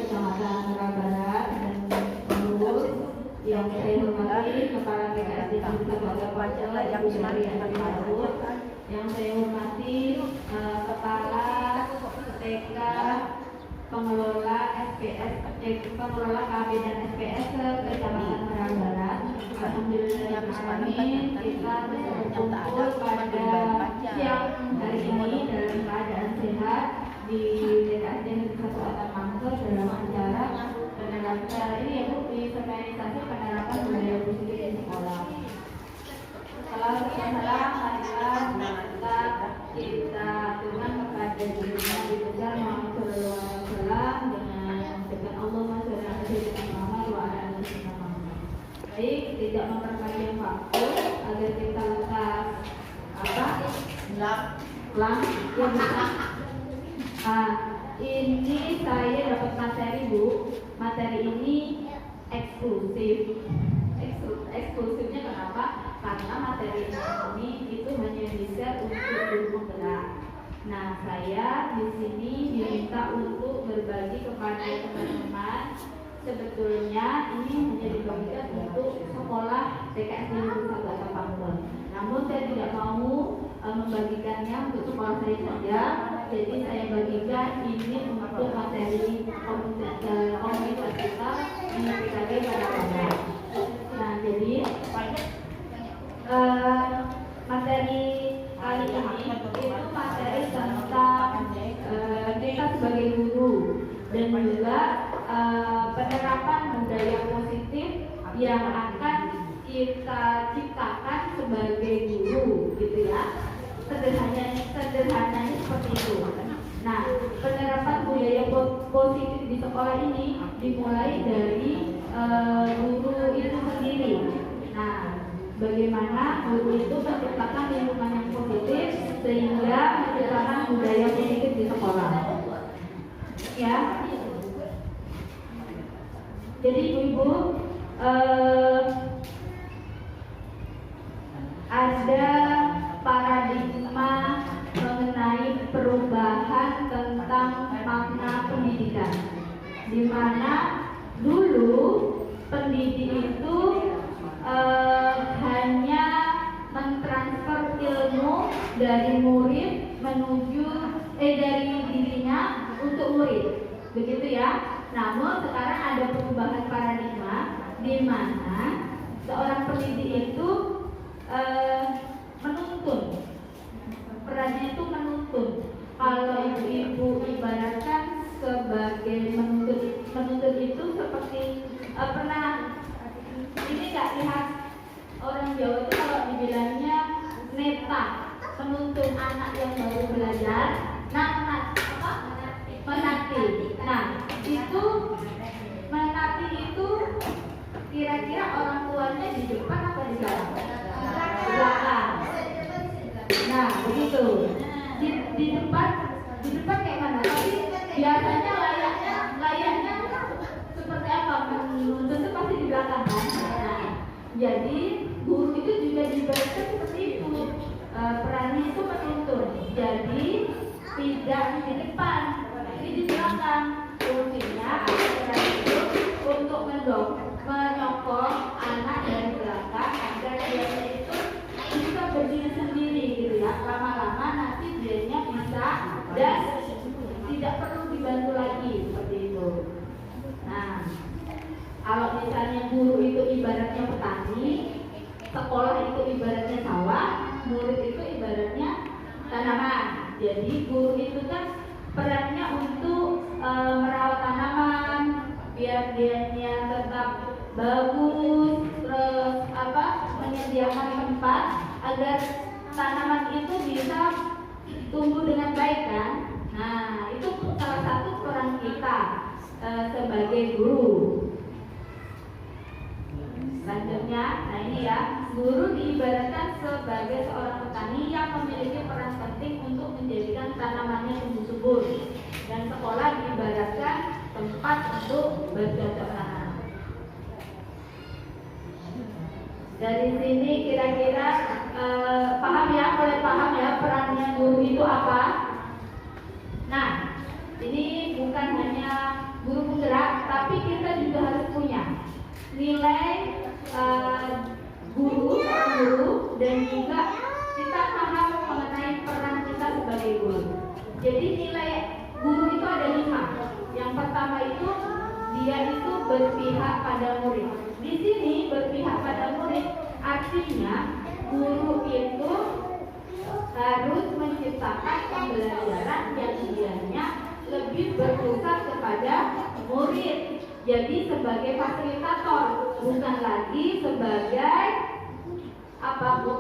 Kecamatan Merah Barat dan pengurus yang saya hormati Kepala PKSD Kabupaten Pacala yang dari Daud, yang saya hormati Kepala TK pengelola SPS, pengelola KB dan SPS Kecamatan Merah Barat. Alhamdulillah kita berkumpul pada siang hari ini dalam keadaan sehat di DKSD Negeri 1 Kota Mangker dalam acara penerapan ini yaitu disosialisasi penerapan budaya positif di sekolah. Salam marilah kita aturkan kepada diri Nabi besar Muhammad Sallallahu Alaihi Wasallam dengan Allah Subhanahu wa Taala. Baik, tidak memperpanjang waktu agar kita lekas lang yang bisa. Ini saya dapat materi Bu. Materi ini eksklusif. Eksklusifnya kenapa? Karena materi ini itu hanya bisa untuk guru penggerak. Nah, saya di sini diminta untuk berbagi kepada teman-teman. Sebetulnya ini hanya dibagikan untuk sekolah TKSD Negeri 1 Kota Mangker. Namun saya tidak mau membagikannya untuk sekolah saya saja. Jadi saya bagikan ini untuk materi komunitas kita di PKB pada pada. Nah, jadi materi kali ini itu materi tentang kita sebagai guru dan juga penerapan budaya positif yang akan kita ciptakan sebagai guru, gitu ya. Sederhananya seperti itu. Nah, penerapan budaya positif di sekolah ini dimulai dari guru itu sendiri. Nah, bagaimana guru itu menciptakan lingkungan yang positif sehingga menciptakan budaya positif di sekolah. Ya. Jadi Ibu, ada paradigma mengenai perubahan tentang makna pendidikan, di mana dulu pendidik itu hanya mentransfer ilmu dari murid menuju dari dirinya untuk murid, begitu ya. Namun sekarang ada perubahan paradigma di mana seorang pendidik itu menuntun, perannya itu menuntun. Kalau ibu ibaratkan sebagai menuntun itu seperti pernah ini nggak lihat orang Jawa itu kalau dibilangnya neta, menuntun anak yang baru belajar, menati. Nah, itu menati itu kira-kira orang tuanya di depan apa di belakang? Belakang. Nah, begitu. Di depan kayak mana? Tapi biasanya layaknya seperti apa? Menuntun itu pasti di belakang kan? Nah, jadi guru itu juga diberikan seperti itu. Perannya itu menuntun. Jadi tidak di depan, tapi di belakang. Fungsinya adalah itu untuk menyokong anak dari belakang agar dia itu bisa berdiri sendiri, gitu ya. Lama-lama nanti dianya bisa dan tidak perlu dibantu lagi seperti itu. Nah, kalau misalnya guru itu ibaratnya petani, sekolah itu ibaratnya sawah, murid itu ibaratnya tanaman. Jadi guru itu kan perannya untuk merawat tanaman biar dia tetap bagus, terus menyediakan tempat agar tanaman itu bisa tumbuh dengan baik kan. Nah, itu salah satu peran kita sebagai guru. Selanjutnya, nah ini ya, guru diibaratkan sebagai seorang petani yang memiliki peran penting untuk menjadikan tanamannya tumbuh subur, dan sekolah diibaratkan tempat untuk bercocok tanam. Dari sini kira-kira paham ya, mulai paham ya perannya guru itu apa? Nah, ini bukan hanya guru penggerak, nilai guru, seorang guru, dan juga kita paham mengenai peran kita sebagai guru. Jadi nilai guru itu ada 5. Yang pertama itu dia itu berpihak pada murid. Di sini berpihak pada murid artinya guru itu harus menciptakan pembelajaran yang dianya lebih berpusat kepada murid. Jadi sebagai fasilitator, bukan lagi sebagai apa bu?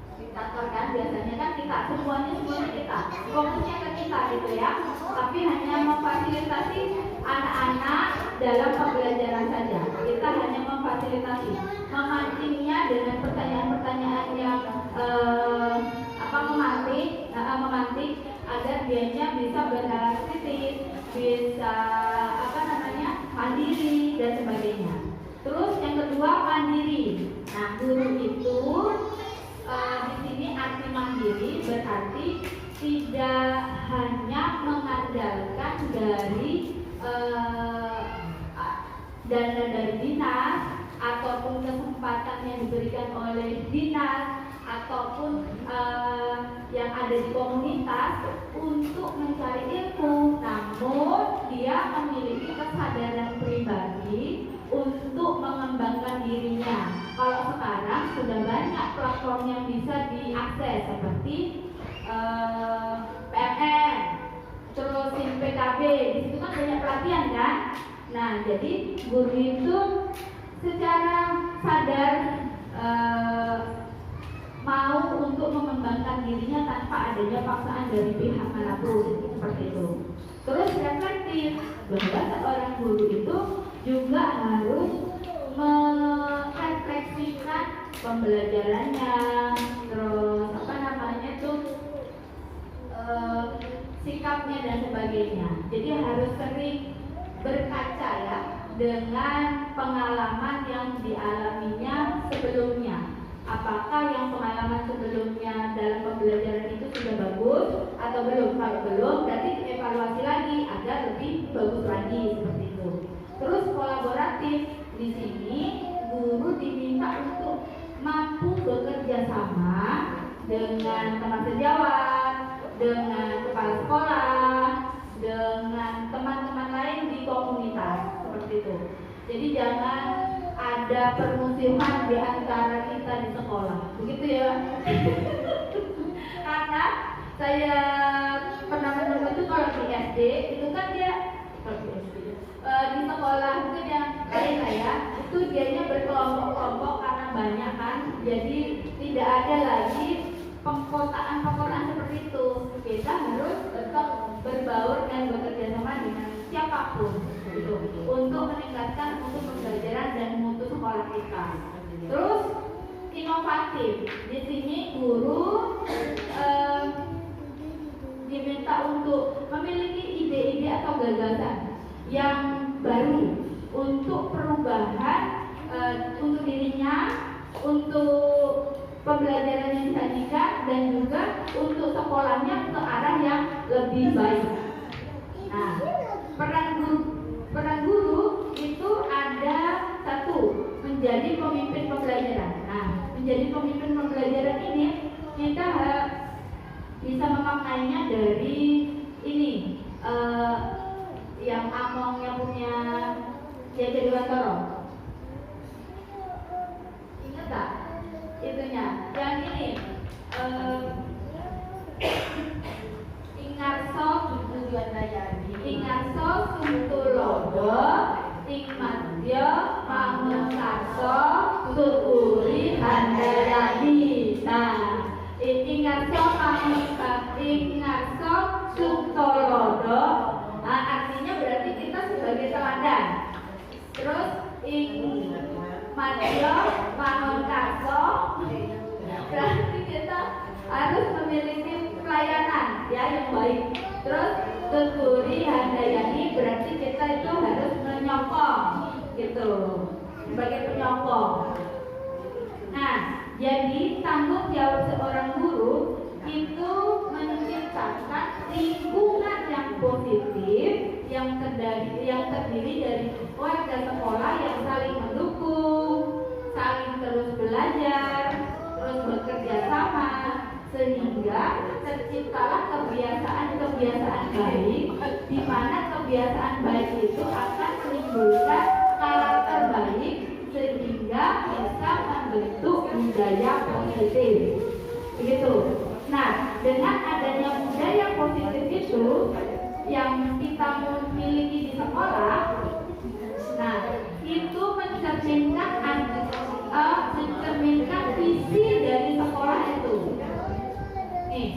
Fasilitator kan biasanya kan kita semuanya kita fokusnya ke kita gitu ya. Tapi hanya memfasilitasi anak-anak dalam pembelajaran saja. Kita hanya memfasilitasi, memancingnya dengan pertanyaan-pertanyaan yang memantik agar dianya bisa bernalar kritis, bisa mandiri dan sebagainya. Terus yang kedua mandiri. Nah, guru itu di sini arti mandiri berarti tidak hanya mengandalkan dari dana dari dinas ataupun kesempatan yang diberikan oleh dinas ataupun yang ada di komunitas untuk mencari ilmu, namun dia memiliki kesadaran pribadi untuk mengembangkan dirinya. Kalau sekarang sudah banyak platform yang bisa diakses seperti PMN, terus PKB, di situ kan banyak pelatihan kan. Nah, jadi guru itu secara sadar mau untuk mengembangkan dirinya tanpa adanya paksaan dari pihak manapun, seperti itu. Terus reflektif, bahwa seorang guru itu juga harus merefleksikan pembelajarannya, terus sikapnya dan sebagainya. Jadi harus sering berkaca ya dengan pengalaman yang dialaminya sebelumnya. Apakah yang pengalaman sebelumnya dalam pembelajaran itu sudah bagus atau belum? Kalau belum, berarti dievaluasi lagi agar lebih bagus lagi, seperti itu. Terus kolaboratif, di sini guru diminta untuk mampu bekerja sama dengan teman sejawat, dengan kepala sekolah, dengan teman-teman lain di komunitas, seperti itu. Jadi jangan ada permusuhan di antara kita di sekolah, begitu ya. Karena saya pernah menemukan itu kalau di SD itu kan dia di sekolah mungkin yang lain lah ya, itu dianya berkelompok-kelompok karena banyak kan, jadi tidak ada lagi pengkotaan seperti itu. Kita harus tetap berbaur dan bekerja sama dengan siapapun gitu, untuk meningkatkan mutu pembelajaran dan mutu sekolah kita. Terus inovatif, di sini guru diminta untuk memiliki ide-ide atau gagasan yang baru untuk perubahan untuk dirinya, untuk pembelajaran yang disajikan, dan juga untuk sekolahnya ke arah yang lebih baik. Nah, peran guru itu ada satu, menjadi pemimpin pembelajaran. Nah, menjadi pemimpin pembelajaran ini kita bisa memaknainya dari ini yang Among yang punya Jaja Dewantoro. Ingat tak? Itunya yang ini Ingarso tujuan dayani, Ingarso Suntulodo, Ingmadya Manguntarso Tuturi Handayani. Nah, Ingarso Suntolodo, artinya berarti kita sebagai teladan. Terus Ingmadya Manguntarso, berarti kita harus memiliki pelayanan ya yang baik. Terus Tuturi Handayani, berarti kita itu harus menyokong gitu, sebagai penyokong. Nah, jadi tanggung jawab seorang guru itu menciptakan lingkungan yang positif yang terdiri dari warga sekolah yang saling mendukung, baik, di mana kebiasaan baik itu akan menimbulkan karakter baik sehingga bisa membentuk budaya positif. Begitu. Nah, dengan adanya budaya positif itu yang kita miliki di sekolah, nah itu mencerminkan visi dari sekolah itu. Nih,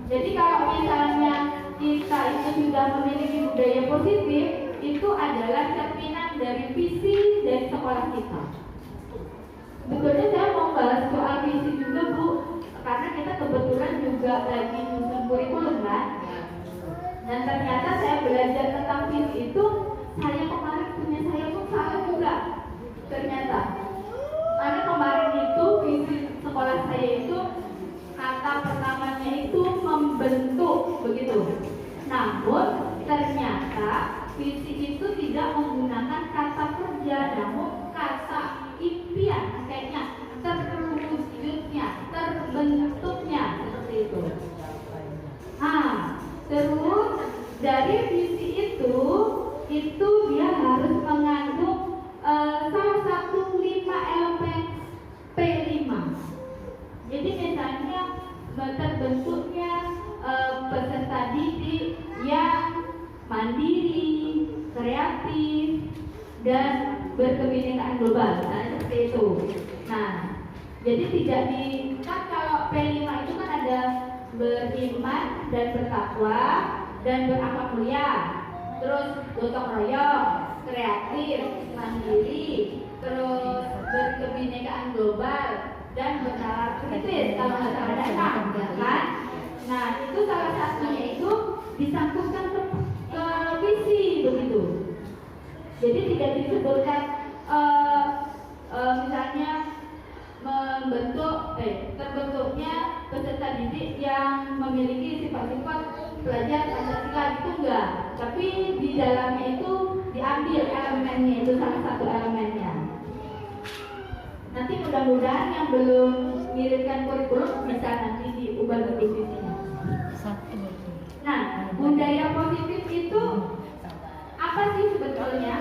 jadi kalau misalnya kita itu sudah memiliki budaya positif, itu adalah cerminan dari visi dari sekolah kita. Sebetulnya saya mau bahas soal visi juga, Bu, karena kita kebetulan juga lagi nyusun kurikulum kan. Dan ternyata saya belajar tentang visi itu, saya kemarin punya saya pun salah juga. Ternyata, karena kemarin itu visi sekolah saya itu kata pertamanya itu membentuk, begitu. Namun ternyata visi itu tidak menggunakan kata kerja, namun kata impian, kayaknya terwujudnya, terbentuknya seperti itu. Nah, terus dari visi itu dia harus mengandung salah satu 5 elemen P5. Jadi misalnya terbentuknya peserta didik yang mandiri, kreatif, dan berkebinekaan global. Nah, seperti itu. Nah, jadi tidak kan kalau P5 itu kan ada beriman dan bertakwa dan berakhlak mulia, terus gotong royong, kreatif, mandiri, terus berkebinekaan global dan bernalar kritis. Kalau nggak salah ada 6, ya kan? Nah, itu salah satunya itu disangkutkan ke visi, begitu. Jadi tidak disebutkan misalnya terbentuknya peserta didik yang memiliki sifat-sifat pelajar Pancasila, itu enggak. Tapi di dalamnya itu diambil elemennya, itu salah satu elemennya. Nanti mudah-mudahan yang belum mengirimkan kurikulum bisa nanti diubah bentuk visinya. Nah, budaya positif itu apa sih sebetulnya?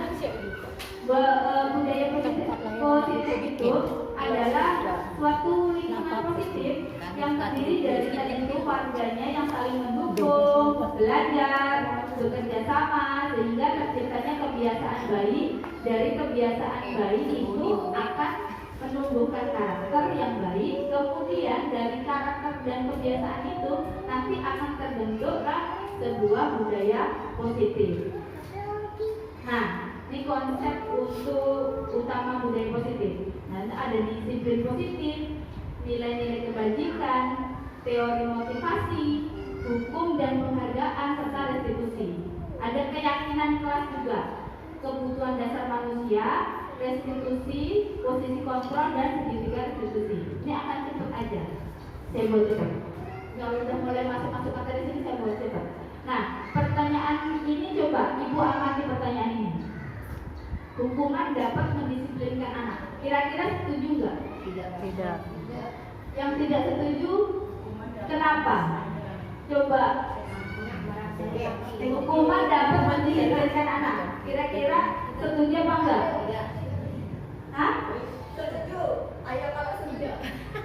Budaya positif itu adalah suatu lingkungan positif yang terdiri dari seluruh warganya yang saling mendukung, belajar, bekerja sama, sehingga terciptanya kebiasaan baik. Dari kebiasaan baik itu akan menumbuhkan karakter yang baik. Kemudian dari karakter dan kebiasaan itu nanti akan terbentuklah sebuah budaya positif. Nah, ini konsep untuk utama budaya positif. Nah, ada disiplin positif, nilai-nilai kebajikan, teori motivasi, hukum dan penghargaan serta restitusi. Ada keyakinan kelas juga, kebutuhan dasar manusia, restitusi, posisi kontrol dan segitiga restitusi. Ini akan cepat aja. Saya buat cepat. Kalau udah mulai masuk materi sini saya buat cepat. Nah, pertanyaan ini coba Ibu amati pertanyaan ini. Hukuman dapat mendisiplinkan anak. Kira-kira setuju nggak? Tidak. Yang tidak setuju, kenapa? Coba. Hukuman dapat mendisiplinkan anak. Kira-kira setuju apa enggak? Hah? Setuju. Ayo kalau setuju.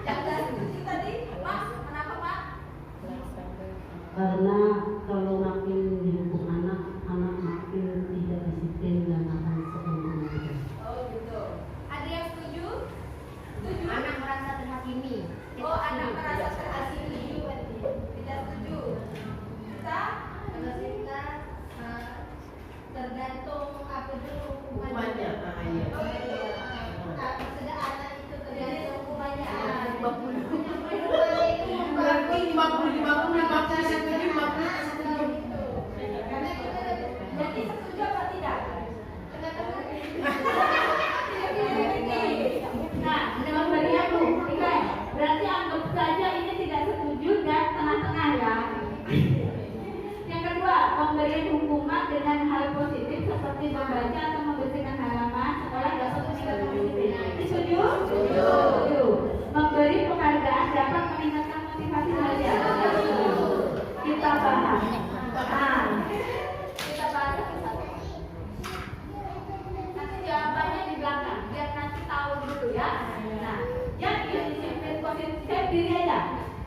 Yang tidak setuju tadi, Pak, kenapa Pak? Karena kalau makin dihukum anak makin tidak disiplin dan akan seenaknya. Oh gitu. Ada yang setuju? Setuju. Anak merasa terhakimi. Oh, anak merasa terhakimi. Tidak setuju. Kita tergantung apa dulu Hukumannya.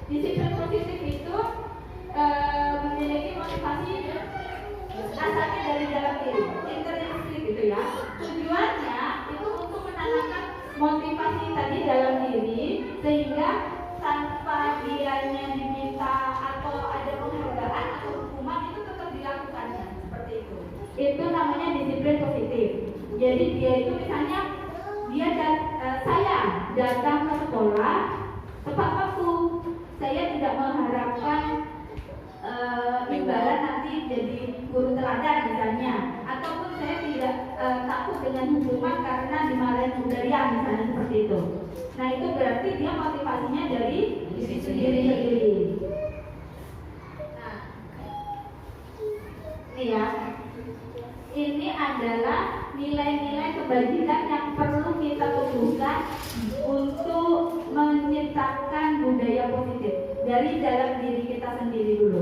Disiplin positif itu memiliki motivasi asalnya dari dalam diri, intrinsik gitu ya. Tujuannya itu untuk menanamkan motivasi tadi dalam diri sehingga tanpa dianya diminta atau ada penghargaan atau hukuman itu tetap dilakukannya seperti itu. Itu namanya disiplin positif. Jadi dia itu misalnya saya datang ke sekolah tepat waktu. Saya tidak mengharapkan imbalan nanti jadi guru teladan misalnya, ataupun saya tidak takut dengan hukuman karena dimarahin budaya misalnya seperti itu. Nah itu berarti dia motivasinya dari diri sendiri. Nah, ini ya, ini adalah nilai-nilai kebajikan yang perlu kita tumbuhkan untuk menciptakan budaya positif dari dalam diri kita sendiri dulu.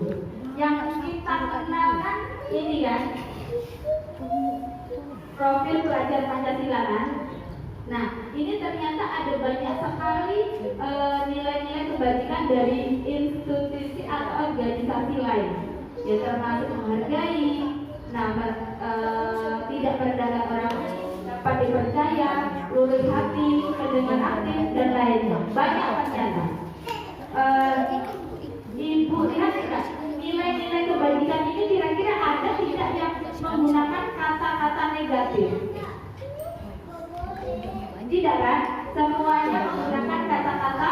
Yang kita kenalkan ini kan profil pelajar Pancasila kan. Nah ini ternyata ada banyak sekali nilai-nilai kebajikan dari institusi atau organisasi lain, ya termasuk menghargai, tidak merendahkan orang, dapat dipercaya, lurus hati, pendengar aktif dan lainnya. Banyak ternyata. Ibu lihat tidak? Nilai-nilai kebajikan ini kira-kira ada tidak yang menggunakan kata-kata negatif? Tidak kan? Semuanya menggunakan kata-kata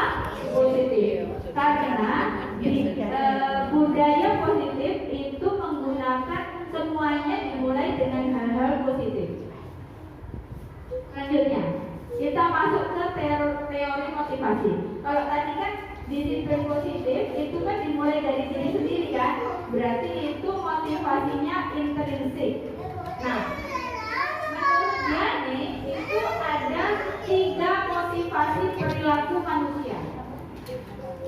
positif. Karena budaya positif itu menggunakan semuanya dimulai dengan hal-hal positif. Selanjutnya, kita masuk ke teori motivasi. Kalau tadi kan disiplin positif itu kan dimulai dari diri sendiri kan, berarti itu motivasinya intrinsik. Nah, menurut Gianni itu ada 3 motivasi perilaku manusia.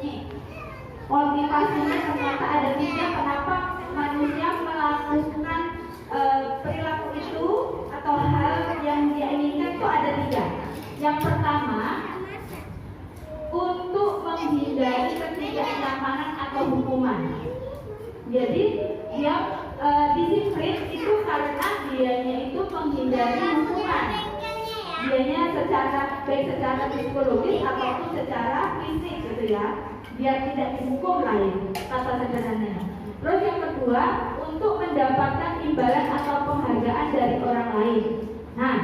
Nih, motivasinya ternyata ada 3. Kenapa manusia melakukan perilaku itu atau hal yang dia inginkan itu ada 3. Yang pertama, untuk menghindari ketidaknyamanan atau hukuman. Jadi dia disiplin itu karena dianya itu menghindari hukuman. Dianya baik secara psikologis ataupun secara fisik gitu ya, biar tidak dihukum lain kata sederhananya. Terus yang kedua, untuk mendapatkan imbalan atau penghargaan dari orang lain. Nah,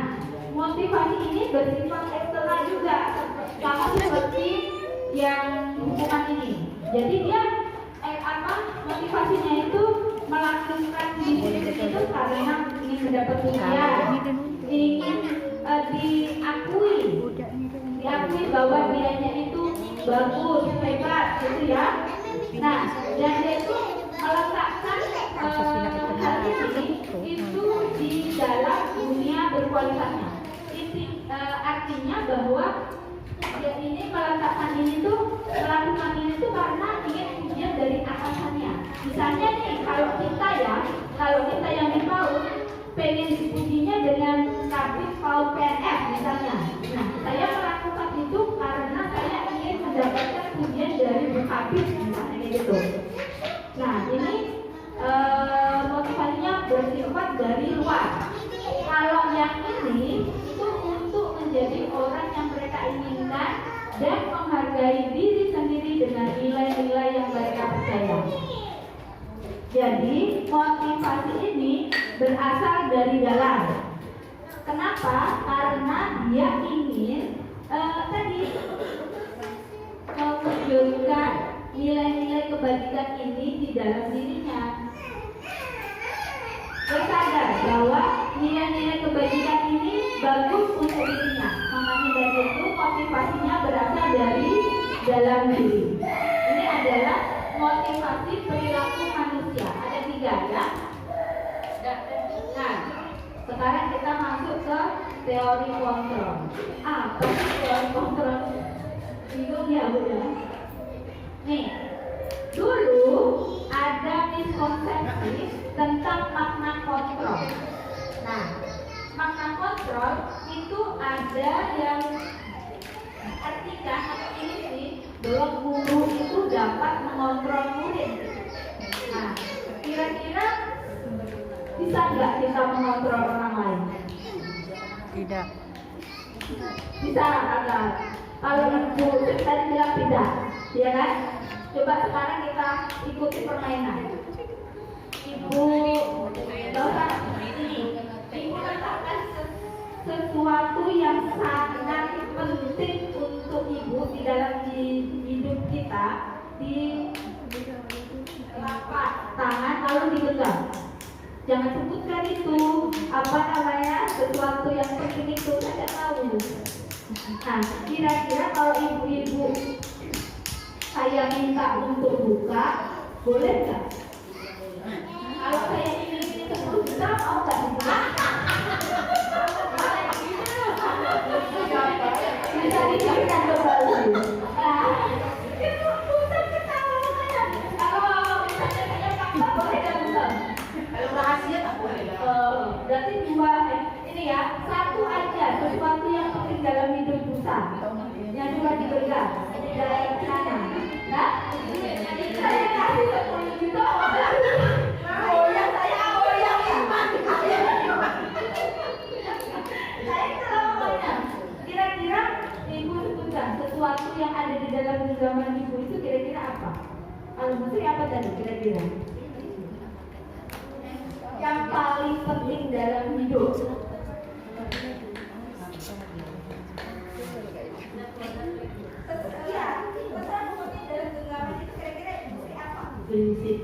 motivasi ini bersifat eksternal juga, sama seperti yang hukuman ini. Jadi dia motivasinya itu melakukan disiplin itu karena ingin mendapat pujian, ingin diakui bahwa dianya itu bagus, hebat, gitu ya. Nah, dan dia itu meletakkan hal ini itu di dalam dunia berkualitasnya. Artinya bahwa dia ini melakukan ini tuh karena ingin pujian dari atasannya. Misalnya nih, kalau kita yang di PAUD pengen dipujinya dengan kabin PAUD PNS misalnya. Nah, saya melakukan itu karena saya ingin mendapatkan pujian dari Bu Kabin misalnya gitu. Nah, ini motivasinya bersifat dari luar. Kalau yang ini itu untuk menjadi orang yang mereka inginkan dan menghargai diri sendiri dengan nilai-nilai yang mereka percaya. Jadi motivasi ini berasal dari dalam. Kenapa? Karena dia ingin tadi mewujudkan nilai-nilai kebajikan ini di dalam dirinya. Bersadar bahwa nilai-nilai kebajikan ini bagus untuk dirinya. Makanya dari itu motivasinya berasal dari dalam diri. Ini adalah motivasi perilaku manusia. Ada 3 ya. Nah, sekarang kita masuk ke teori kontrol. Apa sih teori kontrol? Bingung ya Bu ya? Nih, dulu ada miskonsepsi tentang makna kontrol. Nah, makna kontrol itu ada yang artikan atau isi bahwa guru itu dapat mengontrol murid. Nah, kira-kira bisa nggak kita mengontrol orang lain? Tidak. Bisa kakak? Kalau ibu tadi bilang tidak, ya kan? Coba sekarang kita ikuti permainan. Ibu, bahkan ini, ibu letakkan sesuatu yang sangat penting untuk ibu di dalam hidup kita di telapak tangan lalu digenggam. Jangan sebutkan itu apa namanya sesuatu yang penting itu saya tahu. Nah, kira-kira kalau ibu-ibu saya minta untuk buka, boleh nggak? Kalau saya ini sebelum buka, mau nggak dibuka? Bisa diberikan kembali. Nah, itu pusat ketawa makanya. Kalau misalnya saya paksa, boleh nggak buka? Kalau rahasia tak boleh lah. Berarti dua, ini ya, satu aja sesuatu yang penting dalam hidup Musa yang juga digenggam dari sana. Nah, saya kasih 10 juta orang. Goyang saya goyang ya. Saya selamanya. Kira-kira ibu sebutkan sesuatu yang ada di dalam genggaman ibu itu kira-kira apa? Kalau Musri apa tadi kira-kira? Yang paling penting dalam hidup. Iya, pesan penting dalam genggaman itu kira-kira Musri apa? Prinsip.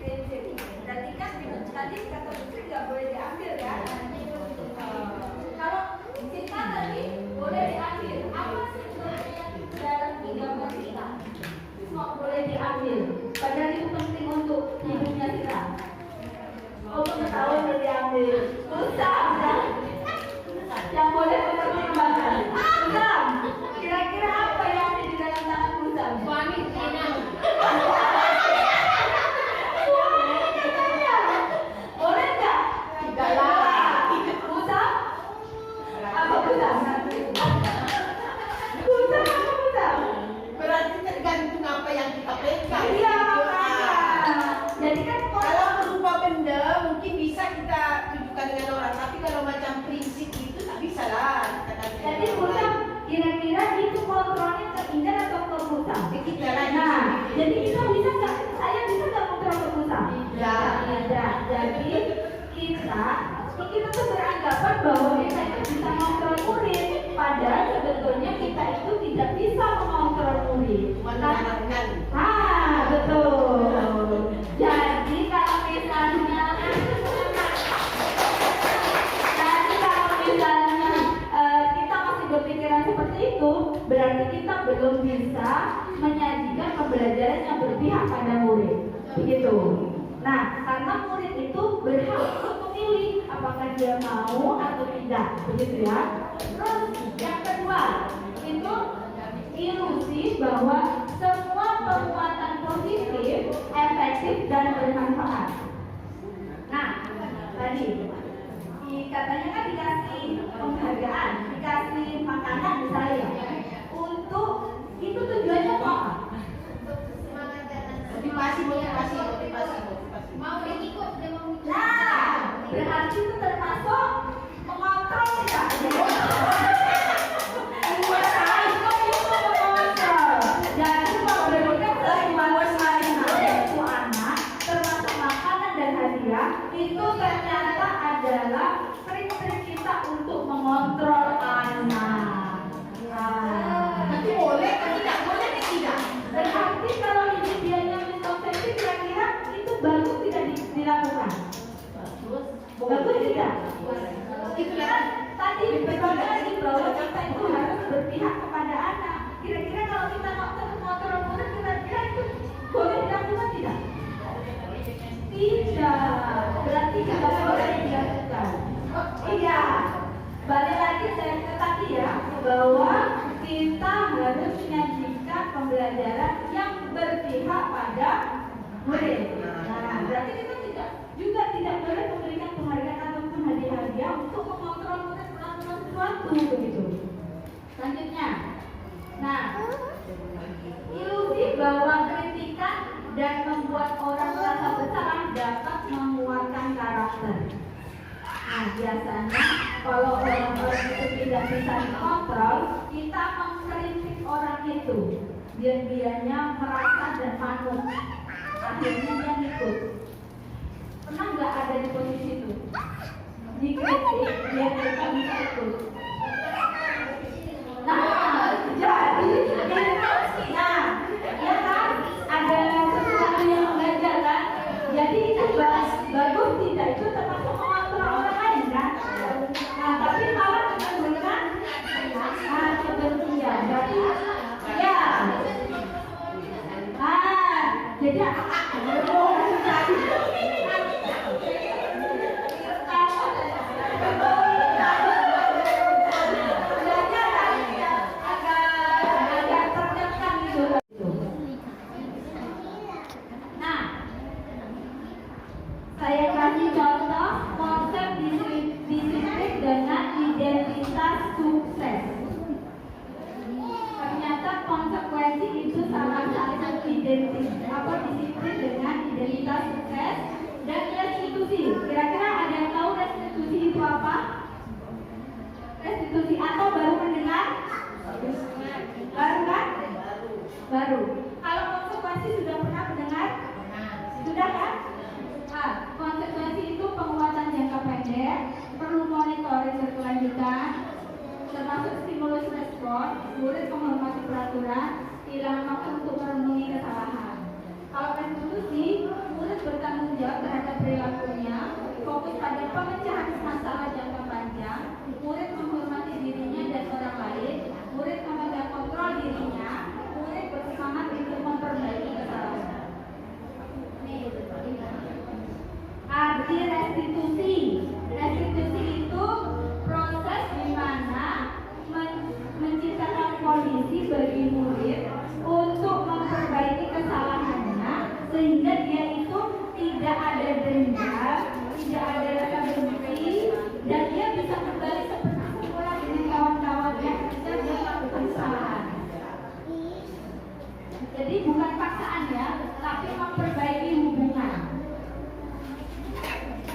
Prinsip. Berarti kan tadi kata Musri nggak boleh diambil ya. Kalau cinta tadi boleh diambil. Apa sih sebenarnya dalam genggaman kita? Semua boleh diambil. Padahal itu penting untuk hidupnya kita. Oh, pengetahuan boleh diambil. Usah, yang boleh mempertimbangkan. Usah. Kira-kira apa yang ada di dalam tangan Usah? Suami, anak. Boleh nggak? Tidak lah. Usah? Apa Usah? Usah apa Usah? Berarti tergantung apa yang kita pegang. Iya, makanya. Jadi kan Kalau berupa benda mungkin bisa kita tunjukkan dengan orang, tapi kalau macam prinsip itu tak bisa lah. jadi Usah kira-kira itu kontrolnya ke Indah atau ke Usah? Kita lagi. Nah, jadi kita bisa nggak? Saya bisa nggak kontrol ke Usah? Tidak. Tidak. Jadi kita tuh beranggapan bahwa kita itu bisa mengontrol murid, padahal sebetulnya kita itu tidak bisa mengontrol murid. Mengarahkan. Betul. Jadi kalau misalnya kita masih berpikiran seperti itu, berarti kita belum bisa menyajikan pembelajaran yang berpihak pada murid. Begitu. Nah, karena murid itu berhak untuk memilih apakah dia mau atau tidak, begitu ya. Terus yang kedua, itu ilusi bahwa semua penguatan positif, efektif dan bermanfaat. Nah, tadi katanya kan dikasih penghargaan, dikasih makanan misalnya. Untuk itu tujuannya apa? Motivasi. Mau ikut Nah, berarti itu termasuk mengontrol tidak? Buat saya itu mengontrol. Jadi memberikan sesuatu itu anak, termasuk makanan dan hadiah, itu ternyata adalah trik-trik kita untuk mengontrol anak. Nanti boleh, tapi tidak boleh, tidak. Berarti kalau ini dianya miskonsepsi, kira-kira itu bagus tidak dilakukan? Bagus tidak? Itu kan tadi berkata lagi bahwa kita itu harus berpihak kepada anak. Kira-kira kalau kita ngotor murid, kira-kira itu boleh dilakukan tidak? Tidak. Berarti tidak boleh dilakukan. Iya. Balik lagi saya ke tadi ya, bahwa kita harus menyajikan pembelajaran yang berpihak pada murid. Nah, berarti kita juga tidak boleh memberikan penghargaan ataupun hadiah-hadiah untuk mengontrol murid melakukan sesuatu begitu. Selanjutnya, nah, ilusi bahwa kritik atau kita mengkritik orang itu, dianya merasa dan manut, akhirnya dia ngikut. Pernah nggak ada di posisi itu? Dikritik, dia kita bisa ikut. Nah, jadi nah, ya kan ada sesuatu yang mengganjal kan? Jadi itu bagus tidak itu termasuk mengontrol orang lain kan? Nah, tapi malah menimbulkan kebencian. Jadi ya, jadi saya kasih contoh konsep disiplin dengan identitas sukses. Ternyata konsekuensi itu salah satu disiplin dengan identitas sukses dan restitusi. Kira-kira ada yang tahu restitusi itu apa? Restitusi atau baru mendengar? Baru kan? Baru. Kalau konsekuensi sudah pernah mendengar? Sudah kan? Konsekuensi itu penguatan jangka pendek, perlu monitoring berkelanjutan, termasuk stimulus respon, murid menghormati peraturan, hilang waktu untuk merenungi kesalahan. Kalau restitusi, murid bertanggung jawab terhadap perilakunya, fokus pada pemecahan masalah jangka panjang, murid menghormati dirinya dan orang lain, murid memegang kontrol dirinya, murid bersemangat untuk memperbaiki kesalahan. Arti restitusi itu proses di mana menciptakan kondisi bagi murid untuk memperbaiki kesalahannya sehingga dia itu tidak ada dendam, tidak ada rasa benci, dan dia bisa kembali seperti semula dengan kawan-kawannya ketika dia melakukan kesalahan. Jadi bukan paksaan ya, tapi memperbaiki hubungan.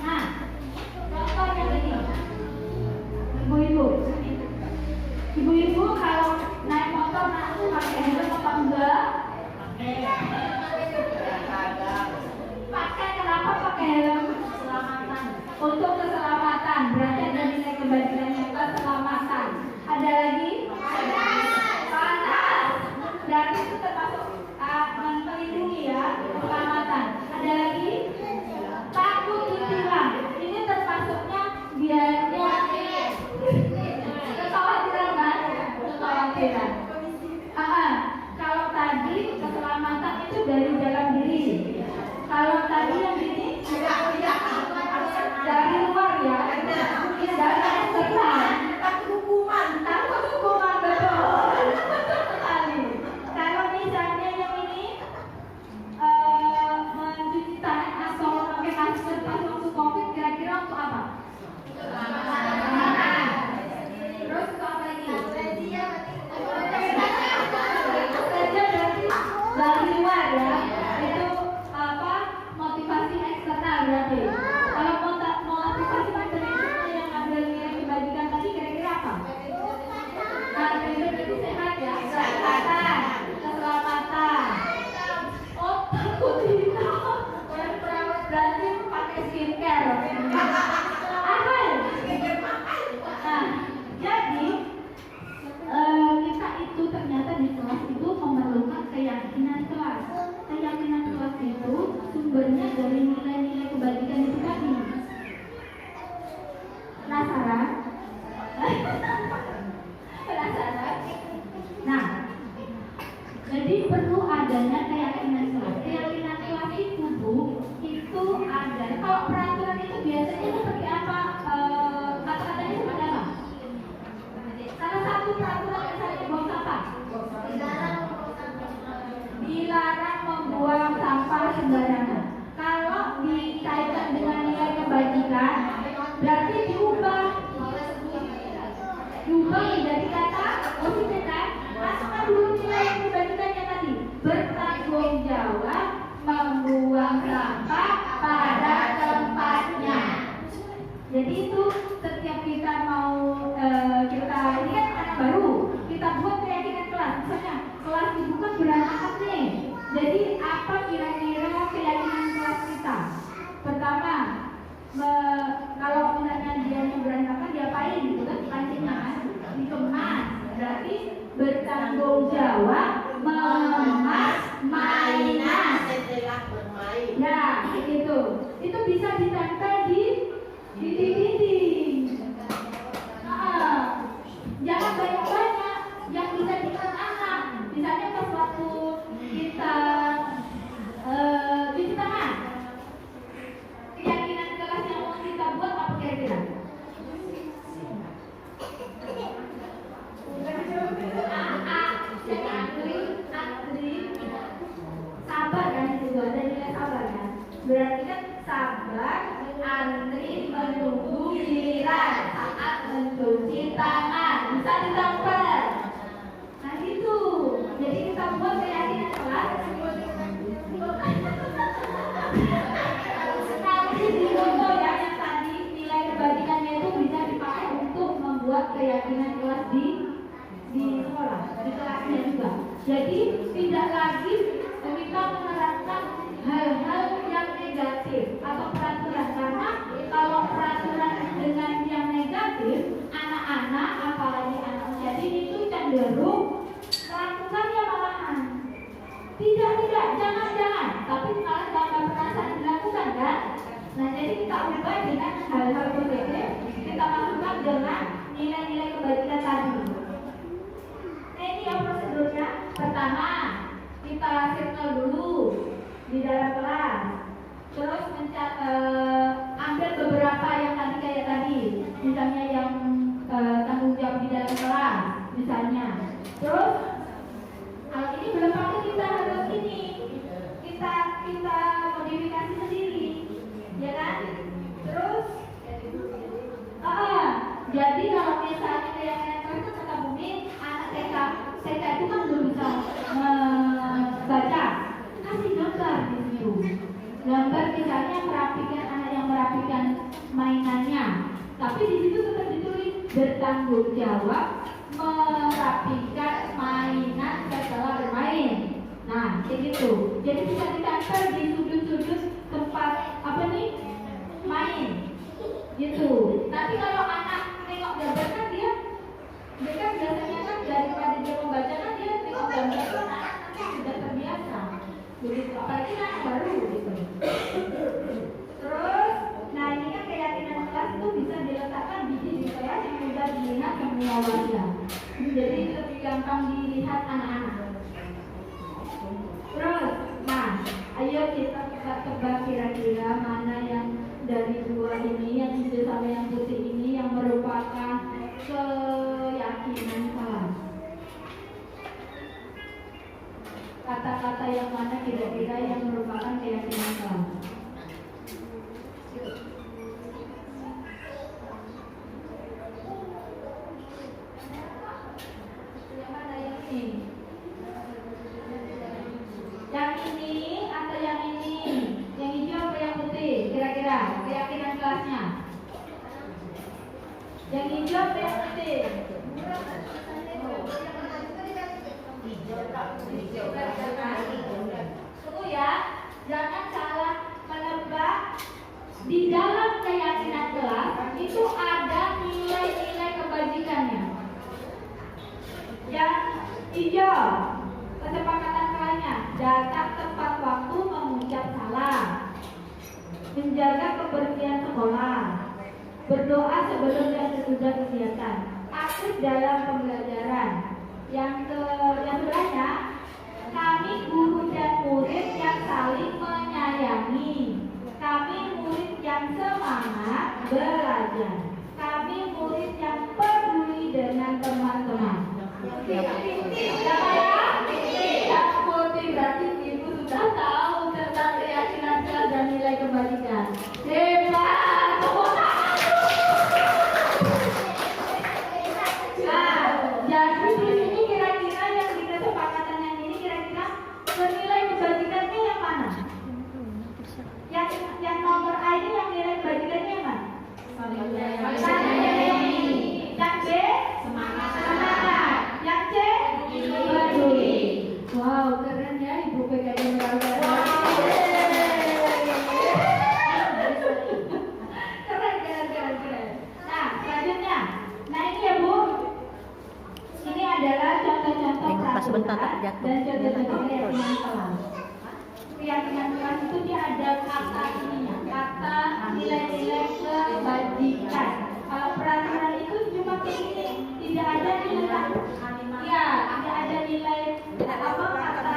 Nah, contoh yang ini, ibu-ibu kalau naik motor pakai helm apa enggak? Pakai, kenapa pakai helm? Keselamatan. Untuk keselamatan, berarti ada nilai kebaikannya keselamatan. Ada lagi? Panas. Berarti itu termasuk melindungi ya, keselamatan. Ada lagi? Takut ditilang. Ini termasuknya biarnya kekhawatiran kan? Kekhawatiran. Kalau tadi keselamatan itu dari dalam diri. Kalau tadi yang ini dari luar ya. Dari eksternal. Takut hukuman betul. Sekali. Kalau misalnya yang ini mencuci tangan atau pakai masker pas waktu COVID, kira-kira untuk apa? Terus untuk apa lagi? Dari luar ya, itu apa? Motivasi eksternal berarti. Kalau motivasi eksternal yang ambil nilai kebajikan tadi kira-kira apa? Berarti sehat ya, keselamatan. Oh, takut hitam. Berarti pakai skincare. Apa ya? Nah, jadi kita itu ternyata di kelas itu memerlukan keyakinan kelas. Keyakinan kelas itu sumbernya dari nilai-nilai kebajikan itu tadi. Penasaran? Penasaran? Nah, jadi perlu adanya keyakinan kelas. Keyakinan kelas itu ada. Kalau peraturan itu biasanya seperti apa? Kata-katanya seperti apa? Salah satu peraturan misalnya buang sampah. Dilarang membuang sampah sembarangan. Kalau dikaitkan dengan nilai kebajikan, berarti diubah menjadi kata positif kan? Masukkan dulu nilai kebajikannya tadi. Bertanggung jawab membuang sampah pada tempatnya. Jadi itu setiap kita mau kita ini kan anak baru. apa kira-kira keyakinan kelas kita? Pertama, kalau misalnya dia berantakan diapain gitu kan, pancingnya kan dikemas, berarti bertanggung jawab mengemas mainan. Setelah bermain. Ya, itu bisa ditempel di dinding. Jangan banyak-banyak yang bisa diingat anak. Misalnya pas waktu kita cuci tangan, keyakinan kelas yang mau kita buat apa kira-kira? Sabar kan, itu ada nilai sabar kan. Berarti kan sabar, antri, menunggu giliran saat mencuci tangan, bisa ditempel. Nah itu, jadi kita buat keyakinan kelas. Nanti di foto ya yang tadi nilai kebajikannya itu bisa dipakai untuk membuat keyakinan kelas di sekolah, di kelasnya juga. Jadi tidak lagi kita menerapkan hal-hal yang negatif atau peraturan, karena kalau peraturan dengan yang negatif, anak-anak apalagi anak usia dini itu cenderung melakukannya malahan. Tidak, jangan, tapi malah jangan perasaan dilakukan kan. Nah jadi kita ubah dengan hal-hal positif, kita masukkan dengan nilai-nilai kebajikan tadi. Nah ini ya prosedurnya. Pertama, kita circle dulu di dalam kelas, terus ambil beberapa yang tadi kayak tadi, misalnya yang tanggung jawab di dalam kelas misalnya. Terus ini belum pakai, kita harus ini kita modifikasi sendiri, ya kan? Terus jadi kalau misalnya keyakinan kelas kata Bumi, anak TK itu kan belum bisa baca, kasih gambar di situ. Gambar misalnya merapikan, anak yang merapikan mainannya, tapi di situ tetap ditulis bertanggung jawab merapikan mainan setelah bermain. Nah, kayak gitu. Jadi bisa ditempel di sudut-sudut tempat main, gitu. Nanti kalau anak tengok gambar kan dia kan biasanya kan daripada dia membaca kan dia tengok gambar sudah terbiasa. Begitu, apalagi anak baru gitu. Terus, nah ini kan keyakinan kelas itu bisa diletakkan di dinding kelas yang mudah dilihat semua warga. Jadi lebih gampang dilihat anak-anak. Terus, nah, ayo kita tebak kira-kira mana yang dari dua ini, yang hijau sama yang putih ini yang merupakan keyakinan kelas. Kata-kata yang mana kira-kira yang merupakan keyakinan kelas? Yang mana yang ini? Yang ini atau yang ini? Yang hijau atau yang putih? Kira-kira keyakinan kelasnya? Yang hijau atau yang putih? Tunggu ya, jangan salah menebak. Di dalam keyakinan kelas itu ada nilai-nilai kebajikannya. Yang hijau, kesepakatan kelasnya, datang tepat waktu, mengucap salam, menjaga kebersihan sekolah, berdoa sebelum dan sesudah kegiatan, aktif dalam pembelajaran. Yang sebelahnya, kami guru dan murid yang saling menyayangi, kami murid yang semangat belajar, kami murid yang peduli dengan teman-teman. Siapa ya? Yang putih, berarti ibu sudah tahu tentang keyakinan kelas dan nilai kebajikan. Hebat! Nah, jadi adalah contoh-contoh Pas bentar, peraturan jatuh. dan contoh-contoh keyakinan kelas. Keyakinan kelas itu dia ada kata ininya, kata nilai-nilai kebajikan. Kalau peraturan itu cuma kayak gini, tidak ada nilai, ya, tidak ada nilai apa kata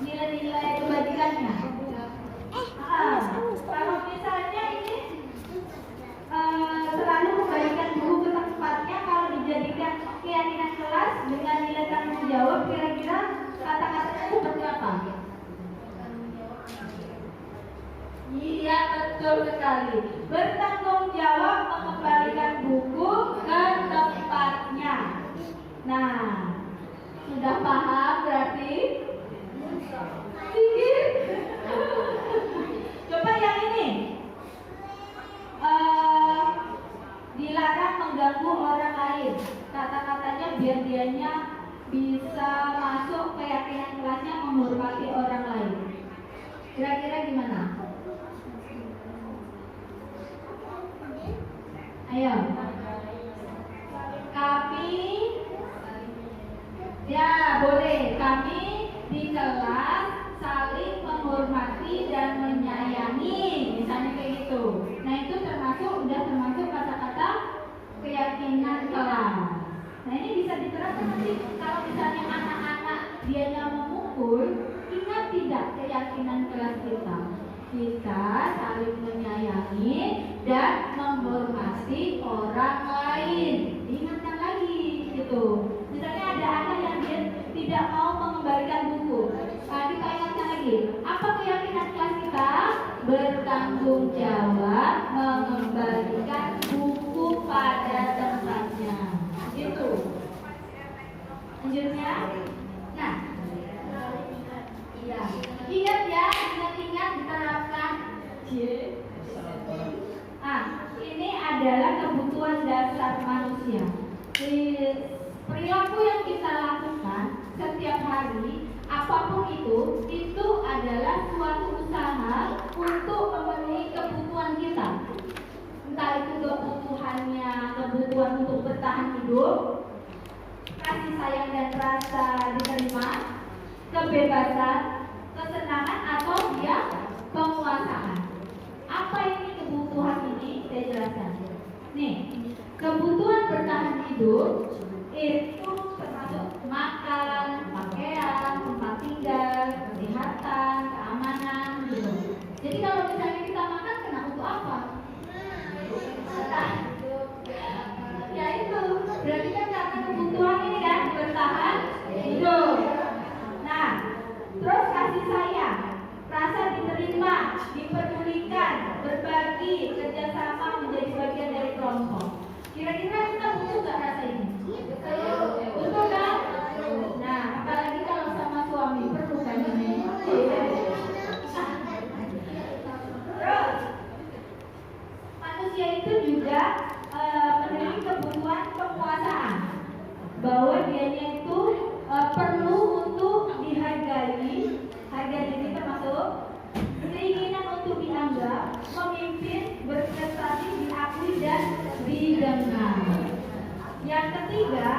nilai-nilai kebajikannya. Kalau misalnya ini selalu kembalikan buku ke tempatnya, kalau dijadikan keyakinan kelas dengan nilai tanggung jawab, kira-kira kata-katanya seperti apa? Iya, betul sekali. Bertanggung jawab mengembalikan buku ke tempatnya. Nah, sudah paham berarti? Sedikit. Coba yang ini. Dilarang mengganggu orang lain. Kata-katanya biar dianya bisa masuk keyakinan kelasnya menghormati orang lain. Kira-kira gimana? Ayo. Kami, ya boleh. Kami di kelas saling menghormati dan menyayangi, misalnya kayak gitu. Nah itu udah termasuk kata-kata keyakinan kelas. Nah ini bisa diterapkan nanti kalau misalnya anak-anak dianya memukul, ingat tidak keyakinan kelas kita? Kita saling menyayangi dan menghormati orang lain. Ingatkan lagi gitu. Misalnya ada anak yang dia tidak mau mengembalikan buku. Kita ingatkan lagi. Apa keyakinan kelas kita? Bertanggung jawab mengembalikan buku pada tempatnya. Gitu. Lanjutnya. Nah. Iya. Ingat ya, ingat diterapkan. Ini adalah kebutuhan dasar manusia. Perilaku yang kita lakukan setiap hari, apapun itu adalah suatu usaha untuk memenuhi kebutuhan kita. Entah itu kebutuhan untuk bertahan hidup, kasih sayang dan rasa diterima, kebebasan, kesenangan, atau dia penguasaan. Apa ini kebutuhan ini? Saya jelaskan. Nih, kebutuhan bertahan hidup itu termasuk makan, pakaian, tempat tinggal, kesehatan, keamanan, gitu. Jadi kalau misalnya kita makan, kena untuk apa? Ya itu, berarti kan karena kebutuhan ini kan bertahan hidup. Nah, terus kasih sayang, rasa diterima, dipedulikan, berbagi, kerjasama, menjadi bagian dari kelompok. Kira-kira kita butuh nggak rasa ini? Butuh kan? Nah, apalagi kalau sama suami, perlu kan ini? Terus, manusia itu juga memiliki kebutuhan penguasaan, bahwa dianya itu perlu untuk dihargai. Harga diri termasuk keinginan untuk dianggap, memimpin, berprestasi, diakui dan didengar. Yang ketiga,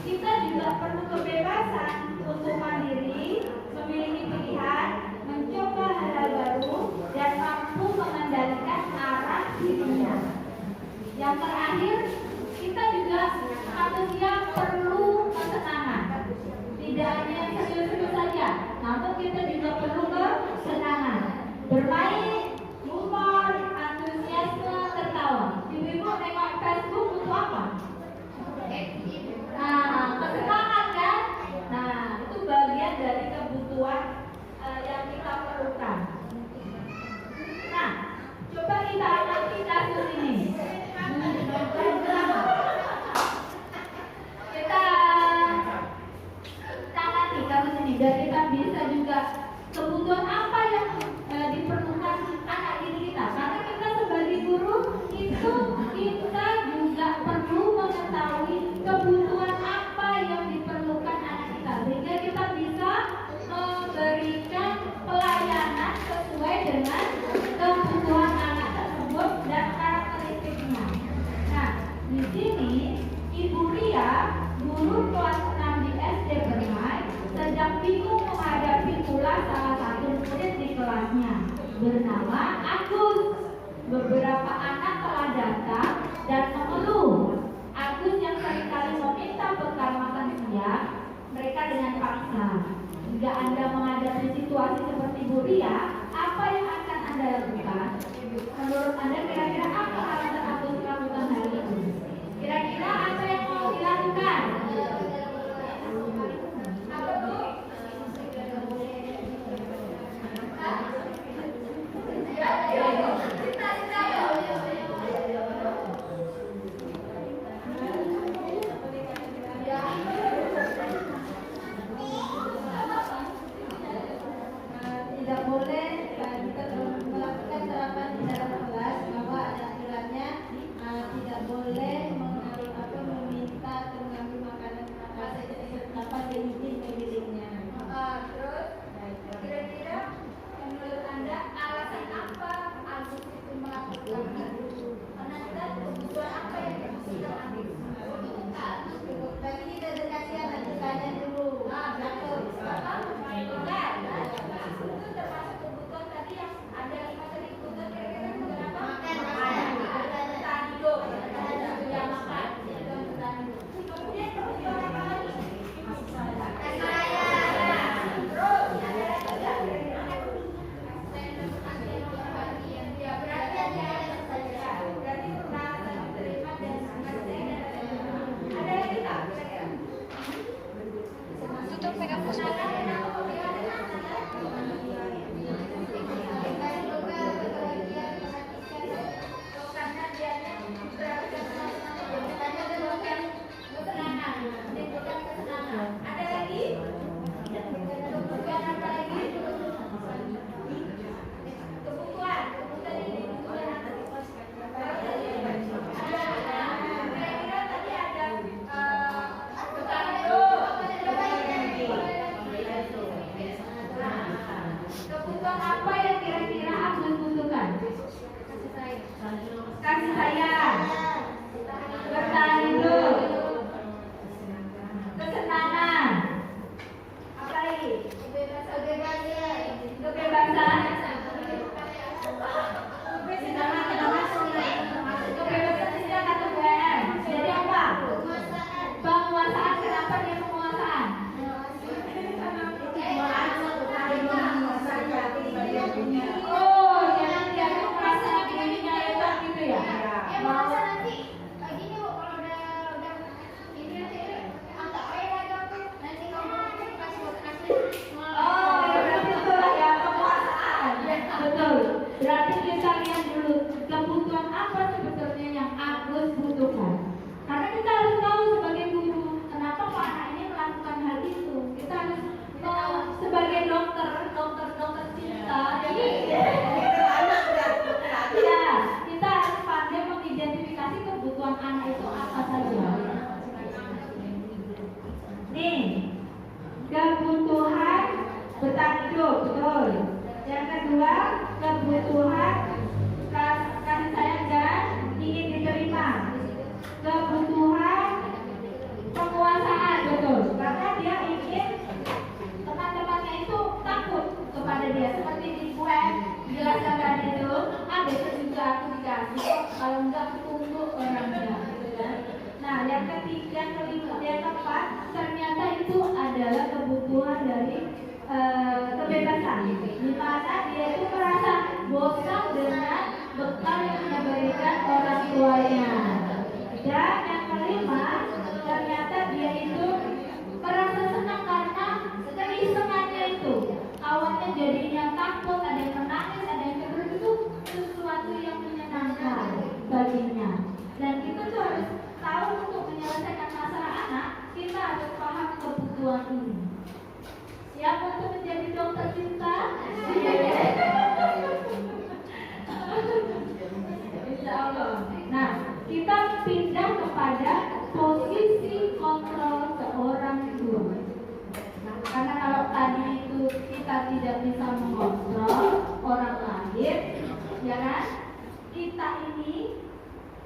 kita juga perlu kebebasan untuk mandiri, memiliki pilihan, mencoba hal baru, dan mampu mengendalikan arah dirinya. Yang terakhir, kita juga manusia perlu kesenangan. Tidak hanya yang serius-serius saja, namun kita juga perlu kesenangan. Bermain, humor, antusiasme, tertawa. Ibu-ibu nengok Facebook butuh apa? Nah, kesenangan kan? Nah, itu bagian dari kebutuhan yang kita perlukan. Nah, coba kita amati kasus ini. Kita tangani kasus ini dan kita bisa juga kebutuhan apa yang diperlukan anak didik kita. Karena kita sebagai guru itu kita juga perlu mengetahui kebutuhan apa yang diperlukan anak kita, sehingga kita bisa memberikan pelayanan sesuai dengan kebutuhan anak tersebut dan karakteristiknya. Nah, di sini Ibu Ria, guru kelas 6 di bernama Agus. Beberapa anak telah datang dan mengeluh. Agus yang seringkali meminta bekal makan siang mereka dengan paksa. Jika Anda menghadapi situasi seperti Bu Ria, apa yang akan Anda lakukan? Menurut Anda kira-kira apa alasan Agus melakukan hal itu? Kira-kira apa yang mau dilakukan? Apa tuh? Tidak boleh kita melakukan terapan di dalam kelas bahwa ada aturannya, tidak boleh meminta atau mengambil makanan tanpa izin pemiliknya. Terus kira-kira menurut Anda alasan apa Agus itu melakukan itu? Karena kita kebutuhan apa yang dibutuhkan Agus? Tapi kita kasihan nanti tanya dulu. Itu termasuk kebutuhan tadi yang ada 5 tadi kebutuhan kira-kira kenapa? Bertahan hidup, ya makan, bertahan hidup. Kemudian kebutuhan apa lagi? Terus ya berarti ada berarti pernah terima dan ada lagi tak kira-kira? Tutup pegang puspon. Ada lagi? Kebutuhan apa lagi? Kebutuhan ini kebutuhan apa? Kira-kira tadi ada bertahan hidup. Kebutuhan apa yang kira-kira Agus butuhkan? Kasih sayang, bertahan hidup, kesenangan, apa lagi? Kebebasan, kebebasan tidak atau BM. Jadi apa? Penguasaan. Kenapa dia penguasaan? Oh, jangan dia merasa dirinya hebat gitu ya? Mau betul. Berarti kita lihat dulu kebutuhan apa sebetulnya yang Agus butuhkan. Karena kita harus tahu sebagai guru kenapa Pak anak ini melakukan hal itu. Kita harus sebagai dokter cinta. Ya, kita harus pandai mengidentifikasi kebutuhan anak itu apa saja. Nih, kebutuhan bertahan hidup, betul. Yang kedua, kebutuhan kasih sayang dan ingin diterima. Kebutuhan penguasaan, betul. Karena dia ingin teman-temannya itu takut kepada dia. Seperti di web jelaskan tadi itu, besok juga aku dikasih. Kalau enggak aku tunggu orangnya. Nah, yang ketiga, yang keempat, ternyata itu adalah kebutuhan dari kebebasan, di mana dia itu merasa bosan dengan bekal yang diberikan orang tuanya. Dan yang kelima, ternyata dia itu merasa senang karena keisengannya itu. Awalnya jadinya takut, ada yang menangis, ada yang terus itu sesuatu yang menyenangkan baginya. Dan kita tuh harus tahu untuk menyelesaikan masalah anak, kita harus paham kebutuhan ini. Siap untuk menjadi dokter cinta? Insya Allah. Nah, kita pindah kepada posisi kontrol seorang guru. Karena kalau tadi itu kita tidak bisa mengontrol orang lain, ya kan? Kita ini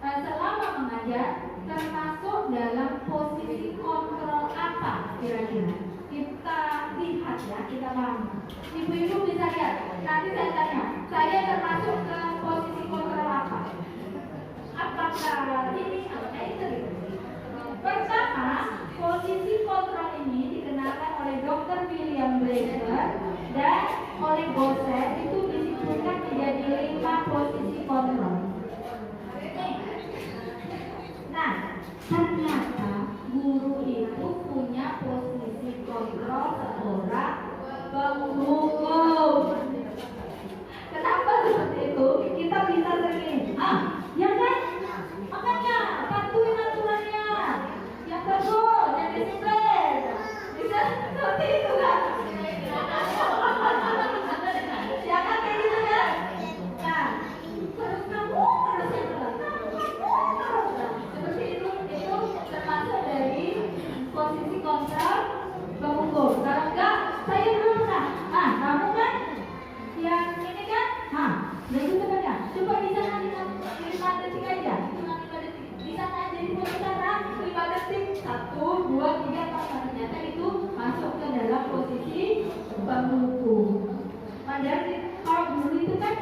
selama mengajar termasuk dalam posisi kontrol apa kira-kira? Kita lihat ya, kita paham. Ibu-ibu bisa lihat. Nanti saya tanya, saya termasuk ke posisi kontrol apa? Apakah ini atau itu? Pertama, posisi kontrol ini dikenalkan oleh Dr. William Blaser dan oleh Gosset itu disebutkan menjadi 5 posisi kontrol. Nah, ternyata guru itu punya posisi kontrol seorang penghukum. Kenapa seperti itu? Kita bisa sering, ya kan? Makanya patuhin aturannya, yang tegur, yang disiplin. Bisa seperti itu kan? Ya kan kayak gitu kan? Nah, terus kamu harus seperti itu termasuk dari posisi kontrol penghukum. Kalau enggak, saya dulu nah, kamu kan yang ini kan, dan itu kan ya, coba di sana 5 detik aja, cuma 5 detik. Di sana aja di sana 5 detik, 1, 2, 3, 4. Ternyata itu masuk ke dalam posisi penghukum. Padahal kalau dulu itu kan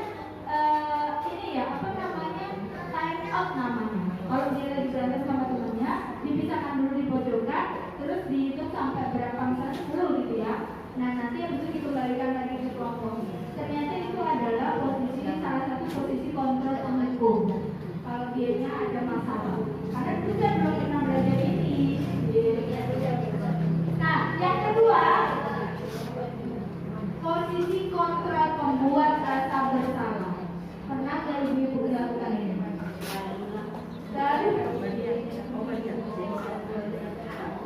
ini ya apa namanya time out namanya. Kalau dia lagi berantem sama temannya, dipisahkan dulu di pojokan, terus dihitung sampai berapa misalnya 10 gitu ya. Nah nanti habis itu dikembalikan lagi ke kelompok. Ternyata itu adalah salah satu posisi kontrol penghukum. Kalau dianya ada masalah, karena itu saya belum pernah belajar ini. Nah yang kedua, posisi kontrol pembuat rasa bersalah. Pernah nggak ibu-ibu melakukan ini? Dari